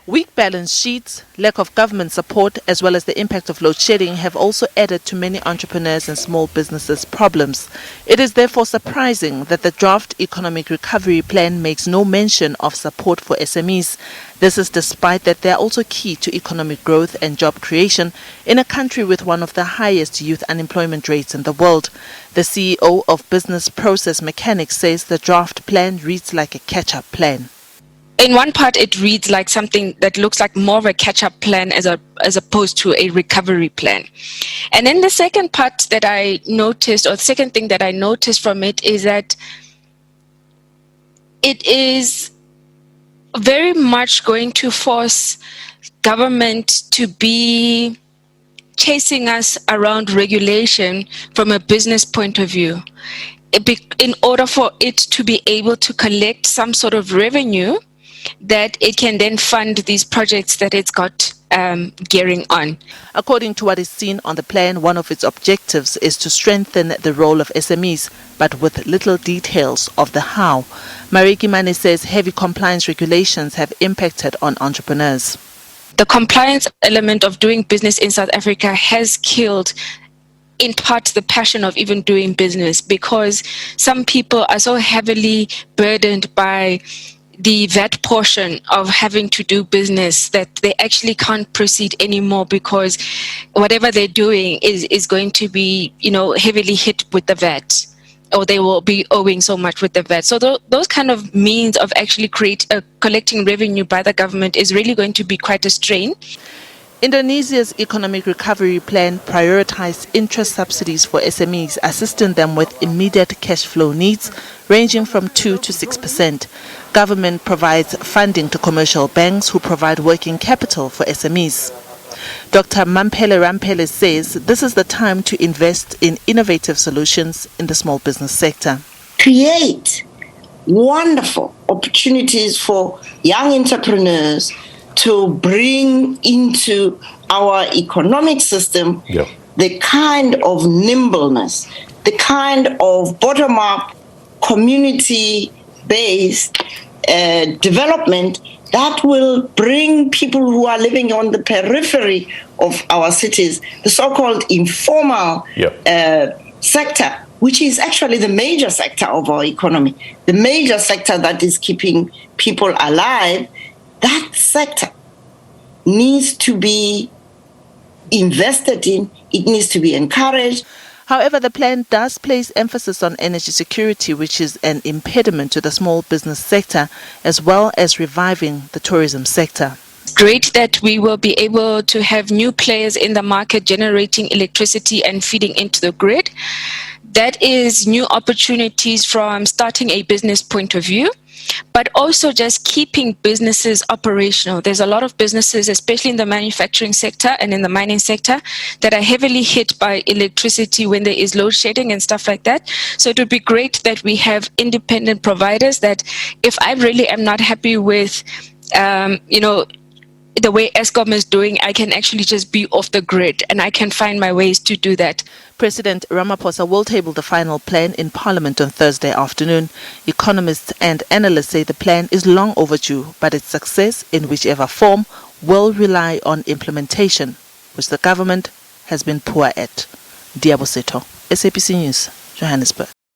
Weak balance sheets, lack of government support, as well as the impact of load shedding have also added to many entrepreneurs and small businesses' problems. It is therefore surprising that the draft economic recovery plan makes no mention of support for SMEs. This is despite that they are also key to economic growth and job creation in a country with one of the highest youth unemployment rates in the world. The CEO of Business Process Mechanics says the draft plan reads like a catch-up plan. In one part, it reads like something that looks like more of a catch-up plan as opposed to a recovery plan. And then the second part that I noticed, or the second thing that I noticed from it, is that it is very much going to force government to be chasing us around regulation from a business point of view. In order for it to be able to collect some sort of revenue that it can then fund these projects that it's got gearing on. According to what is seen on the plan, one of its objectives is to strengthen the role of SMEs, but with little details of the how. Mariki Mane says heavy compliance regulations have impacted on entrepreneurs. The compliance element of doing business in South Africa has killed in part the passion of even doing business, because some people are so heavily burdened by the VAT portion of having to do business that they actually can't proceed anymore, because whatever they're doing is going to be, heavily hit with the VAT, or they will be owing so much with the VAT. So those kind of means of actually collecting revenue by the government is really going to be quite a strain. Indonesia's economic recovery plan prioritized interest subsidies for SMEs, assisting them with immediate cash flow needs ranging from 2 to 6%. Government provides funding to commercial banks who provide working capital for SMEs. Dr. Mampele Rampele says this is the time to invest in innovative solutions in the small business sector. Create wonderful opportunities for young entrepreneurs to bring into our economic system the kind of nimbleness, the kind of bottom-up, community-based development that will bring people who are living on the periphery of our cities, the so-called informal sector, which is actually the major sector of our economy, the major sector that is keeping people alive. That sector needs to be invested in, it needs to be encouraged. However, the plan does place emphasis on energy security, which is an impediment to the small business sector, as well as reviving the tourism sector. It's great that we will be able to have new players in the market generating electricity and feeding into the grid. That is new opportunities from starting a business point of view, but also just keeping businesses operational. There's a lot of businesses, especially in the manufacturing sector and in the mining sector, that are heavily hit by electricity when there is load shedding and stuff like that. So it would be great that we have independent providers that if I really am not happy with, the way Eskom is doing, I can actually just be off the grid and I can find my ways to do that. President Ramaphosa will table the final plan in Parliament on Thursday afternoon. Economists and analysts say the plan is long overdue, but its success in whichever form will rely on implementation, which the government has been poor at. Diabo Seto, SABC News, Johannesburg.